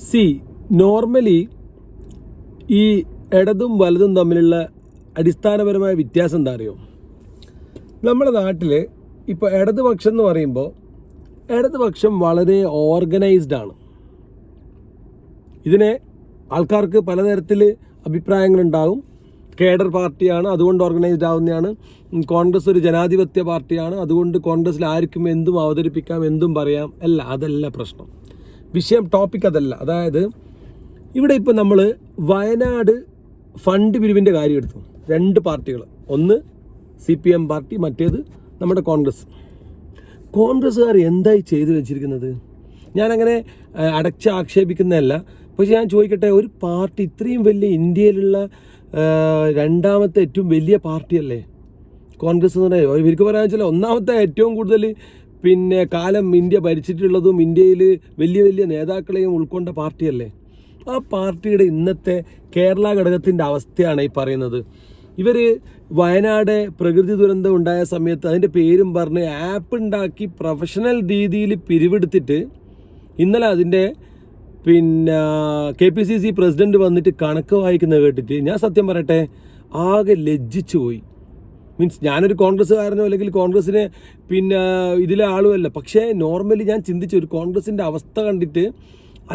C normally ഈ ഇടതും വലതും തമ്മിലുള്ള അടിസ്ഥാനപരമായ വ്യത്യാസം എന്താ അറിയോ? നമ്മുടെ നാട്ടിൽ ഇപ്പോൾ ഇടതുപക്ഷം എന്ന് പറയുമ്പോൾ ഇടതുപക്ഷം വളരെ ഓർഗനൈസ്ഡ് ആണ്. ഇതിനെ ആൾക്കാർക്ക് പലതരത്തിൽ അഭിപ്രായങ്ങളുണ്ടാകും. കേഡർ പാർട്ടിയാണ്, അതുകൊണ്ട് ഓർഗനൈസ്ഡ് ആവുന്നതാണ്. കോൺഗ്രസ് ഒരു ജനാധിപത്യ പാർട്ടിയാണ്, അതുകൊണ്ട് കോൺഗ്രസ്സിൽ ആർക്കും എന്തും അവതരിപ്പിക്കാം, എന്തും പറയാം. അല്ല, അതല്ല പ്രശ്നം. വിഷയം, ടോപ്പിക് അതല്ല. അതായത് ഇവിടെ ഇപ്പോൾ നമ്മൾ വയനാട് ഫണ്ട് പിരിവിൻ്റെ കാര്യം എടുത്തു. രണ്ട് പാർട്ടികൾ, ഒന്ന് CPM പാർട്ടി, മറ്റേത് നമ്മുടെ കോൺഗ്രസ്സുകാർ എന്തായി ചെയ്തു വെച്ചിരിക്കുന്നത്? ഞാനങ്ങനെ അടച്ച് ആക്ഷേപിക്കുന്നതല്ല. പക്ഷെ ഞാൻ ചോദിക്കട്ടെ, ഒരു പാർട്ടി ഇത്രയും വലിയ ഇന്ത്യയിലുള്ള രണ്ടാമത്തെ ഏറ്റവും വലിയ പാർട്ടിയല്ലേ കോൺഗ്രസ് എന്ന് പറയുന്നത്? ഇവർക്ക് പറയാൻ വെച്ചാൽ ഒന്നാമത്തെ ഏറ്റവും കൂടുതൽ കാലം ഇന്ത്യ ഭരിച്ചിട്ടുള്ളതും ഇന്ത്യയിൽ വലിയ വലിയ നേതാക്കളെയും ഉൾക്കൊണ്ട പാർട്ടിയല്ലേ? ആ പാർട്ടിയുടെ ഇന്നത്തെ കേരള ഘടകത്തിൻ്റെ അവസ്ഥയാണ് ഈ പറയുന്നത്. ഇവർ വയനാട് പ്രകൃതി ദുരന്തം ഉണ്ടായ സമയത്ത് അതിൻ്റെ പേരും പറഞ്ഞ് ആപ്പ് ഉണ്ടാക്കി പ്രൊഫഷണൽ രീതിയിൽ പിരിവെടുത്തിട്ട് ഇന്നലെ അതിൻ്റെ KPCC പ്രസിഡന്റ് വന്നിട്ട് കണക്ക് വായിക്കുന്നത് കേട്ടിട്ട് ഞാൻ സത്യം പറയട്ടെ, ആകെ ലജ്ജിച്ചു പോയി. മീൻസ് ഞാനൊരു കോൺഗ്രസ്സുകാരനോ അല്ലെങ്കിൽ കോൺഗ്രസ്സിനെ ഇതിലെ ആളുമല്ല. പക്ഷേ നോർമലി ഞാൻ ചിന്തിച്ച ഒരു കോൺഗ്രസിൻ്റെ അവസ്ഥ കണ്ടിട്ട്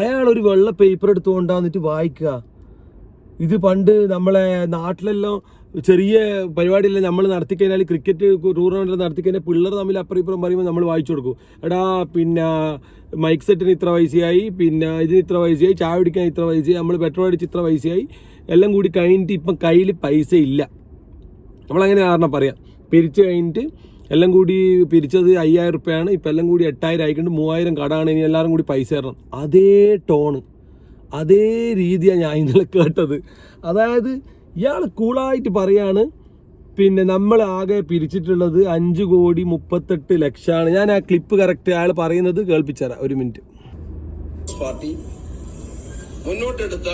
അയാളൊരു വെള്ള പേപ്പർ എടുത്തുകൊണ്ടാന്നിട്ട് വായിക്കുക. ഇത് പണ്ട് നമ്മളെ നാട്ടിലെല്ലാം ചെറിയ പരിപാടിയെല്ലാം നമ്മൾ നടത്തിക്കഴിഞ്ഞാൽ, ക്രിക്കറ്റ് ടൂർണമെൻറ്റ് നടത്തിക്കഴിഞ്ഞാൽ പിള്ളേർ തമ്മിൽ അപ്പുറം ഇപ്പുറം പറയുമ്പോൾ നമ്മൾ വായിച്ചു കൊടുക്കും. എടാ മൈക്ക് സെറ്റിന് ഇത്ര പൈസയായി, ഇതിന് ഇത്ര പൈസയായി, ചായ പിടിക്കാൻ ഇത്ര പൈസയായി, നമ്മൾ പെട്രോൾ അടിച്ച് ഇത്ര പൈസയായി, എല്ലാം കൂടി കഴിഞ്ഞിട്ട് ഇപ്പം കയ്യിൽ പൈസ ഇല്ല. നമ്മളങ്ങനെ കാരണം പറയാം. പിരിച്ച് കഴിഞ്ഞിട്ട് എല്ലാം കൂടി പിരിച്ചത് 5000 റുപ്യാണ്, ഇപ്പം എല്ലാം കൂടി 8000 ആയിക്കൊണ്ട് 3000 കടമാണ്, ഇനി എല്ലാവരും കൂടി പൈസ തരണം. അതേ ടോണ്, അതേ രീതിയാണ് ഞാൻ ഇന്നലെ കേട്ടത്. അതായത് ഇയാൾ കൂളായിട്ട് പറയാണ് നമ്മൾ ആകെ പിരിച്ചിട്ടുള്ളത് 5,38,00,000. ഞാൻ ആ ക്ലിപ്പ് കറക്റ്റ് അയാൾ പറയുന്നത് കേൾപ്പിച്ചേരാം, ഒരു മിനിറ്റ്. പാർട്ടി മുന്നോട്ടെടുത്ത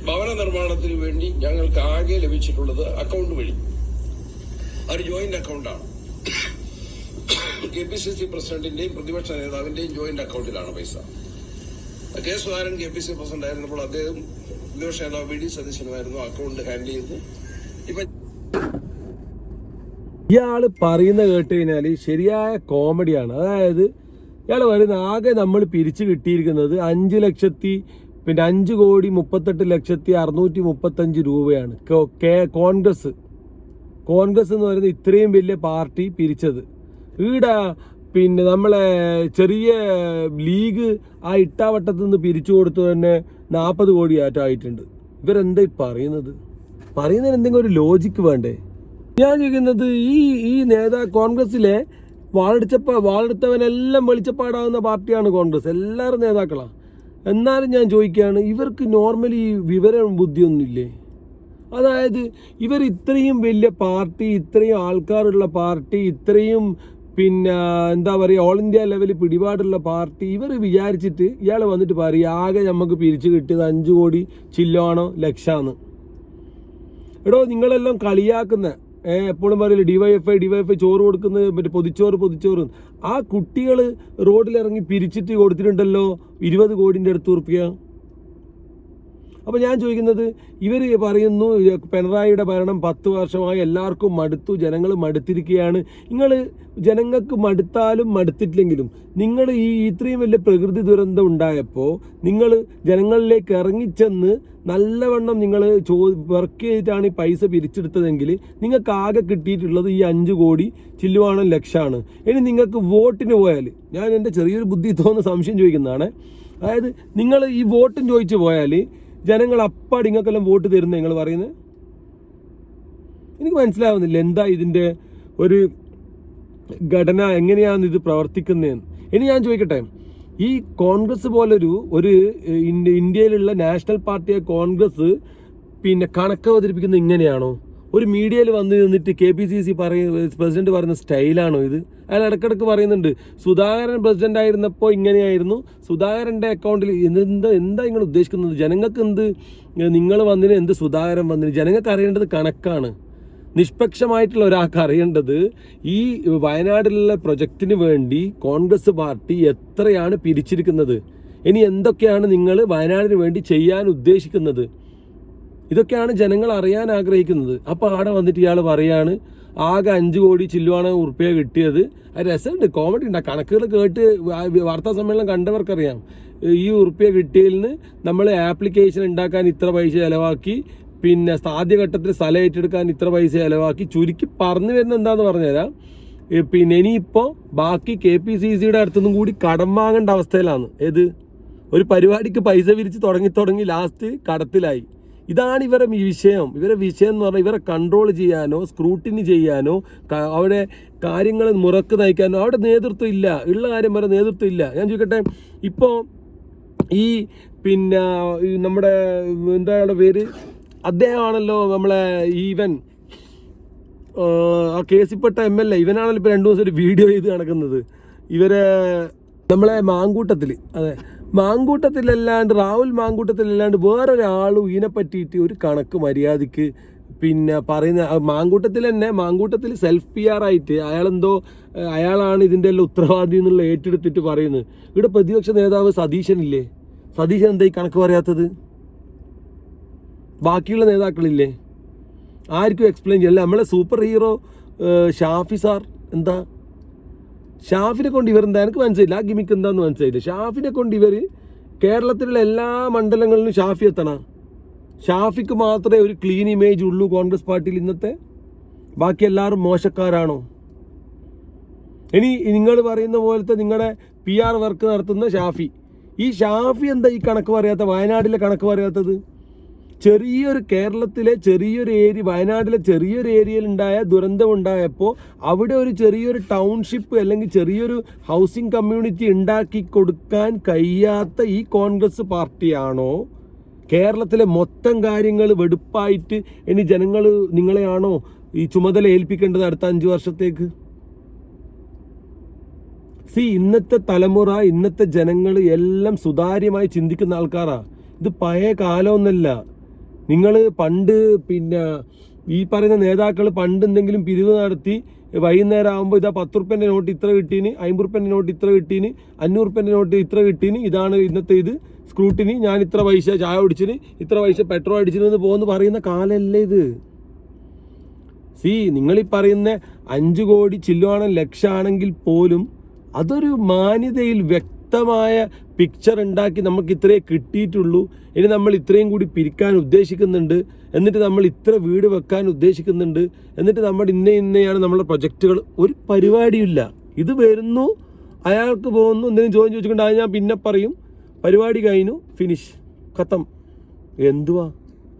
ഭവന നിർമ്മാണത്തിന് വേണ്ടി ഞങ്ങൾക്ക് ആകെ ലഭിച്ചിട്ടുള്ളത് അക്കൗണ്ട് വഴി, ഒരു ജോയിന്റ് അക്കൗണ്ടാണ്. KPCC പ്രസിഡന്റിന്റെയും പ്രതിപക്ഷ നേതാവിന്റെയും ജോയിന്റ് അക്കൗണ്ടിലാണ് പൈസ. കെ സുധാകരൻ KPCC പ്രസിഡന്റ് ആയിരുന്നപ്പോൾ അദ്ദേഹം പ്രതിപക്ഷ നേതാവ് VD സതീശനുമായിരുന്നു അക്കൗണ്ട് ഹാൻഡിൽ ചെയ്തത്. ഇയാൾ പറയുന്ന കേട്ട് കഴിഞ്ഞാൽ ശരിയായ കോമഡിയാണ്. അതായത് ഇയാൾ പറയുന്ന ആകെ നമ്മൾ പിരിച്ചു കിട്ടിയിരിക്കുന്നത് 5,38,635 രൂപയാണ്. കോൺഗ്രസ് എന്ന് പറയുന്നത് ഇത്രയും വലിയ പാർട്ടി പിരിച്ചത്. ഈടാ നമ്മളെ ചെറിയ ലീഗ് ആ ഇട്ടാവട്ടത്തു നിന്ന് പിരിച്ചു കൊടുത്തു തന്നെ 40 കോടി ആയിട്ടുണ്ട്. ഇവരെന്താ പറയുന്നതിന് എന്തെങ്കിലും ഒരു ലോജിക്ക് വേണ്ടേ? ഞാൻ ചോദിക്കുന്നത്, ഈ കോൺഗ്രസ്സിലെ വാളെടുത്തവനെല്ലാം വെളിച്ചപ്പാടാവുന്ന പാർട്ടിയാണ് കോൺഗ്രസ്. എല്ലാവരും നേതാക്കളാണ്. എന്നാലും ഞാൻ ചോദിക്കുകയാണ്, ഇവർക്ക് നോർമലി വിവരം ബുദ്ധിയൊന്നുമില്ലേ? അതായത് ഇവർ ഇത്രയും വലിയ പാർട്ടി, ഇത്രയും ആൾക്കാരുള്ള പാർട്ടി, ഇത്രയും എന്താ പറയുക, ഓൾ ഇന്ത്യ ലെവലിൽ പിടിപാടുള്ള പാർട്ടി, ഇവർ വിചാരിച്ചിട്ട് ഇയാൾ വന്നിട്ട് പറയും ആകെ നമുക്ക് പിരിച്ചു കിട്ടിയത് 5 കോടി ചില്ലാണോ ലക്ഷമാണ്. എടോ, നിങ്ങളെല്ലാം കളിയാക്കുന്ന എപ്പോഴും പറയില്ല ഡിവൈഎഫ്ഐ ചോറ് കൊടുക്കുന്നത്, മറ്റേ പൊതിച്ചോറ്. ആ കുട്ടികൾ റോഡിലിറങ്ങി പിരിച്ചിട്ട് കൊടുത്തിട്ടുണ്ടല്ലോ 20 കോടിൻ്റെ അടുത്ത് ഉറുപ്പിക. അപ്പോൾ ഞാൻ ചോദിക്കുന്നത്, ഇവർ പറയുന്നു പിണറായിയുടെ ഭരണം 10 വർഷമായി എല്ലാവർക്കും മടുത്തു, ജനങ്ങൾ മടുത്തിരിക്കുകയാണ്. നിങ്ങൾ ജനങ്ങൾക്ക് മടുത്താലും മടുത്തിട്ടില്ലെങ്കിലും നിങ്ങൾ ഇത്രയും വലിയ പ്രകൃതി ദുരന്തം ഉണ്ടായപ്പോൾ നിങ്ങൾ ജനങ്ങളിലേക്ക് ഇറങ്ങിച്ചെന്ന് നല്ലവണ്ണം നിങ്ങൾ വർക്ക് ചെയ്തിട്ടാണ് ഈ പൈസ പിരിച്ചെടുത്തതെങ്കിൽ നിങ്ങൾക്ക് ആകെ കിട്ടിയിട്ടുള്ളത് ഈ 5 കോടി ചില്ലുവാണോ ലക്ഷമാണ്. ഇനി നിങ്ങൾക്ക് വോട്ടിന് പോയാൽ, ഞാൻ എൻ്റെ ചെറിയൊരു ബുദ്ധി തോന്നുന്ന സംശയം ചോദിക്കുന്നതാണ്, അതായത് നിങ്ങൾ ഈ വോട്ടും ചോദിച്ചു പോയാൽ ജനങ്ങൾ അപ്പാട് നിങ്ങൾക്കെല്ലാം വോട്ട് തരുന്ന നിങ്ങൾ പറയുന്നത്? എനിക്ക് മനസ്സിലാവുന്നില്ല എന്താ ഇതിൻ്റെ ഒരു ഘടന, എങ്ങനെയാണ് ഇത് പ്രവർത്തിക്കുന്നതെന്ന്. ഇനി ഞാൻ ചോദിക്കട്ടെ, ഈ കോൺഗ്രസ് പോലൊരു ഇന്ത്യയിലുള്ള നാഷണൽ പാർട്ടിയെ കോൺഗ്രസ് കണക്ക് അവതരിപ്പിക്കുന്നത് ഇങ്ങനെയാണോ? ഒരു മീഡിയയിൽ വന്ന് നിന്നിട്ട് KPCC പ്രസിഡന്റ് പറയുന്ന സ്റ്റൈലാണോ ഇത്? അയാൾ ഇടക്കിടക്ക് പറയുന്നുണ്ട് സുധാകരൻ പ്രസിഡന്റ് ആയിരുന്നപ്പോൾ ഇങ്ങനെയായിരുന്നു, സുധാകരൻ്റെ അക്കൗണ്ടിൽ എന്താ നിങ്ങൾ ഉദ്ദേശിക്കുന്നത്? ജനങ്ങൾക്ക് നിങ്ങൾ വന്നതിന് എന്ത് സുധാകരൻ വന്നതിന്? ജനങ്ങൾക്ക് അറിയേണ്ടത് കണക്കാണ്. നിഷ്പക്ഷമായിട്ടുള്ള ഒരാൾക്ക് അറിയേണ്ടത് ഈ വയനാട്ടിലുള്ള പ്രൊജക്റ്റിന് വേണ്ടി കോൺഗ്രസ് പാർട്ടി എത്രയാണ് പിരിച്ചിരിക്കുന്നത്. ഇനി എന്തൊക്കെയാണ് നിങ്ങൾ വയനാടിന് വേണ്ടി ചെയ്യാൻ ഉദ്ദേശിക്കുന്നത്? ഇതൊക്കെയാണ് ജനങ്ങൾ അറിയാൻ ആഗ്രഹിക്കുന്നത്. അപ്പോൾ ആടെ വന്നിട്ട് ഇയാൾ പറയാണ് ആകെ 5 കോടി ചില്ലുവാണ ഉറുപ്പ്യ കിട്ടിയത്. അത് രസമുണ്ട്, കോമഡി ഉണ്ട്. കണക്കുകൾ കേട്ട് വാർത്താ സമ്മേളനം കണ്ടവർക്കറിയാം. ഈ ഉറുപ്പ്യ കിട്ടിയതിന് നമ്മൾ ആപ്ലിക്കേഷൻ ഉണ്ടാക്കാൻ ഇത്ര പൈസ ചിലവാക്കി, പിന്നെ ആദ്യഘട്ടത്തിൽ സ്ഥലം ഏറ്റെടുക്കാൻ ഇത്ര പൈസ ചിലവാക്കി. ചുരുക്കി പറഞ്ഞു വരുന്നത് എന്താണെന്ന് പറഞ്ഞുതരാം. പിന്നെ ഇനിയിപ്പോൾ ബാക്കി KPCCയുടെ അടുത്തുനിന്നും കൂടി കടം വാങ്ങേണ്ട അവസ്ഥയിലാണ്. ഏത് ഒരു പരിപാടിക്ക് പൈസ വിരിച്ച് തുടങ്ങി ലാസ്റ്റ് കടത്തിലായി. ഇതാണ് ഇവരെ വിഷയം. ഇവരെ വിഷയം എന്ന് പറഞ്ഞാൽ ഇവരെ കൺട്രോൾ ചെയ്യാനോ സ്ക്രൂട്ടിനി ചെയ്യാനോ അവിടെ കാര്യങ്ങൾ മുറക്ക് നയിക്കാനോ അവിടെ നേതൃത്വം ഇല്ല. ഉള്ള കാര്യം വരെ നേതൃത്വം ഇല്ല. ഞാൻ ചോദിക്കട്ടെ, ഇപ്പോൾ ഈ പിന്നെ നമ്മുടെ എന്താണ് പേര്, അദ്ദേഹമാണല്ലോ നമ്മളെ ഈവൻ ആ കേസിൽപ്പെട്ട MLA ഇവനാണല്ലോ ഇപ്പോൾ 2 ദിവസം ഒരു വീഡിയോ ചെയ്ത് നടക്കുന്നത്. ഇവരെ നമ്മളെ മാങ്കൂട്ടത്തിൽ, അതെ മാങ്കൂട്ടത്തിലല്ലാണ്ട് രാഹുൽ മാങ്കൂട്ടത്തിലല്ലാണ്ട് വേറൊരാളും ഇതിനെ പറ്റിയിട്ട് ഒരു കണക്ക് മര്യാദയ്ക്ക് പിന്നെ പറയുന്ന മാങ്കൂട്ടത്തിൽ തന്നെ, മാങ്കൂട്ടത്തിൽ സെൽഫ് PR ആയിട്ട് അയാളാണ് ഇതിൻ്റെ എല്ലാം ഉത്തരവാദി എന്നുള്ള ഏറ്റെടുത്തിട്ട് പറയുന്നത്. ഇവിടെ പ്രതിപക്ഷ നേതാവ് സതീശനില്ലേ, സതീശൻ എന്താ ഈ കണക്ക് പറയാത്തത്? ബാക്കിയുള്ള നേതാക്കളില്ലേ? ആർക്കും എക്സ്പ്ലെയിൻ ചെയ്യല്ല. നമ്മളെ സൂപ്പർ ഹീറോ ഷാഫി സാർ എന്താ, ഷാഫിനെ കൊണ്ട് ഇവരെന്താ എനിക്ക് മനസ്സിലായില്ല. ആ ഗിമിക്ക് എന്താന്ന് മനസ്സിലായില്ല. ഷാഫിനെ കൊണ്ട് ഇവർ കേരളത്തിലുള്ള എല്ലാ മണ്ഡലങ്ങളിലും ഷാഫി എത്തണം. ഷാഫിക്ക് മാത്രമേ ഒരു ക്ലീൻ ഇമേജ് ഉള്ളൂ കോൺഗ്രസ് പാർട്ടിയിൽ ഇന്നത്തെ. ബാക്കി എല്ലാവരും മോശക്കാരാണോ? ഇനി നിങ്ങൾ പറയുന്ന പോലത്തെ നിങ്ങളുടെ PR വർക്ക് നടത്തുന്ന ഷാഫി, ഈ ഷാഫി എന്താ ഈ കണക്ക് പറയാത്ത, വയനാട്ടിലെ കണക്ക് പറയാത്തത്? ചെറിയൊരു കേരളത്തിലെ ചെറിയൊരു ഏരിയ, വയനാട്ടിലെ ചെറിയൊരു ഏരിയയിൽ ഉണ്ടായ ദുരന്തമുണ്ടായപ്പോൾ അവിടെ ഒരു ചെറിയൊരു ടൗൺഷിപ്പ് അല്ലെങ്കിൽ ചെറിയൊരു ഹൗസിംഗ് കമ്മ്യൂണിറ്റി ഉണ്ടാക്കി കൊടുക്കാൻ കഴിയാത്ത ഈ കോൺഗ്രസ് പാർട്ടിയാണോ കേരളത്തിലെ മൊത്തം കാര്യങ്ങൾ വെടുപ്പായിട്ട് ഇനി ജനങ്ങൾ നിങ്ങളെയാണോ ഈ ചുമതല ഏൽപ്പിക്കേണ്ടത് അടുത്ത 5 വർഷത്തേക്ക്? ഇന്നത്തെ തലമുറ, ഇന്നത്തെ ജനങ്ങൾ എല്ലാം സുതാര്യമായി ചിന്തിക്കുന്ന ആൾക്കാരാ. ഇത് പഴയ കാലമൊന്നുമല്ല. നിങ്ങൾ പണ്ട് പിന്നെ ഈ പറയുന്ന നേതാക്കൾ പണ്ട് എന്തെങ്കിലും പിരിവ് നടത്തി വൈകുന്നേരം ആകുമ്പോൾ ഇതാ 10 ഉറുപ്പ്യൻ്റെ നോട്ട് ഇത്ര കിട്ടീന്, 50 ഉറുപ്പ്യൻ്റെ നോട്ട് ഇത്ര കിട്ടീന്, 500 ഉറുപ്പ്യൻ്റെ നോട്ട് ഇത്ര കിട്ടീന്, ഇതാണ് ഇന്നത്തെ ഇത് സ്ക്രൂട്ടിനി, ഞാൻ ഇത്ര പൈസ ചായ കുടിച്ചിന്, ഇത്ര പൈസ പെട്രോൾ അടിച്ചിരുന്ന് പോകുന്നു പറയുന്ന കാലമല്ലേ ഇത്? നിങ്ങളീ പറയുന്ന 5 കോടി ചില്ലുവാണ് ലക്ഷമാണെങ്കിൽ പോലും അതൊരു മാന്യതയിൽ വ്യക്തമായ പിക്ചർ ഉണ്ടാക്കി നമുക്ക് ഇത്രയേ കിട്ടിയിട്ടുള്ളൂ. ഇനി നമ്മൾ ഇത്രയും കൂടി പിരിക്കാൻ ഉദ്ദേശിക്കുന്നുണ്ട്, എന്നിട്ട് നമ്മൾ ഇത്ര വീട് വെക്കാൻ ഉദ്ദേശിക്കുന്നുണ്ട്, എന്നിട്ട് നമ്മുടെ ഇന്നയാണ് നമ്മുടെ പ്രൊജക്റ്റുകൾ. ഒരു പരിപാടിയില്ല. ഇത് വരുന്നു, അയാൾക്ക് പോകുന്നു, എന്തെങ്കിലും ചോദിച്ചുകൊണ്ട് അത് ഞാൻ പിന്നെ പറയും, പരിപാടി കഴിഞ്ഞു, ഫിനിഷ്, ഖത്തം. എന്തുവാ